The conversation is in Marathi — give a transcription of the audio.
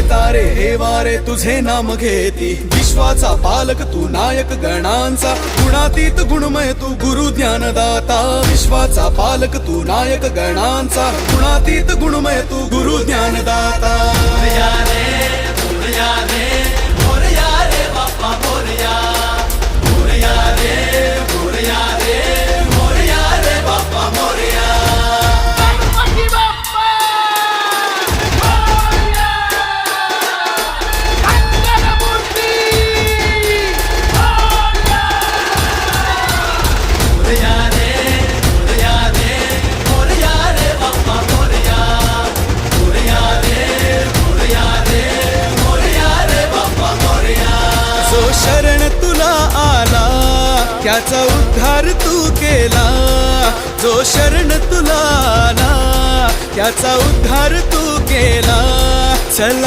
तारे हे वारे तुझे नाम घेती, विश्वाचा पालक तू नायक गणांचा, गुणातीत गुणमय तू गुरु ज्ञानदाता, विश्वाचा पालक तू नायक गणांचा, गुणातीत गुणमय तू गुरु ज्ञानदाता. मोरया रे मोरया रे बाप्पा मोरया, मोरया रे मोरया रे मोरया रे बाप्पा मोरया. गणपती बाप्पा मोरया, मंगलमूर्ती मोरया. मोरया रे मोरया रे बाप्पा मोरया, मोरया रे मोरया रे बाप्पा मोरया. जो शरण तुला आला त्याचा उद्धार तू केला, जो शरण तुला आला त्याचा उद्धार तू केला. चला